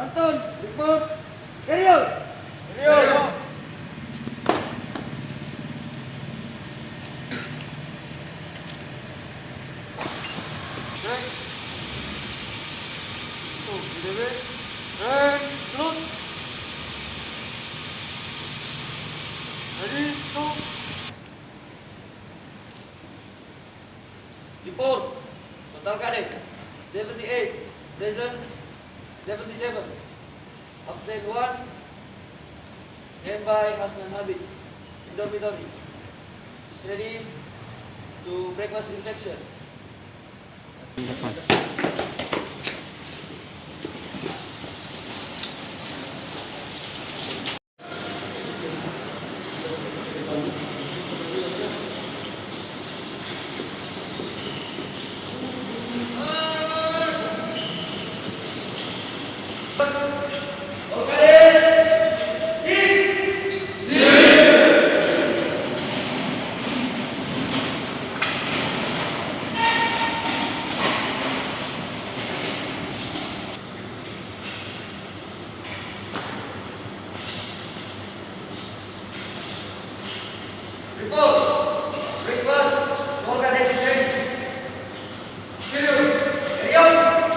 Anton, report. Carry out. Carry out. Yes. Oh, delivery. And salute. Ready, go. Report. Total cadet 78. Present 77. Absent 1. Named by Hasnan Habib. In dormitory. Is ready to breakfast infection. Report. Breakfast. All cadets is ready. Carry out.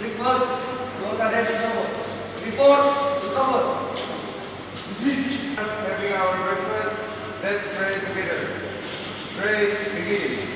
Breakfast. All cadets is over. Report. Recover. Having our breakfast. Let's pray together. Pray, begin.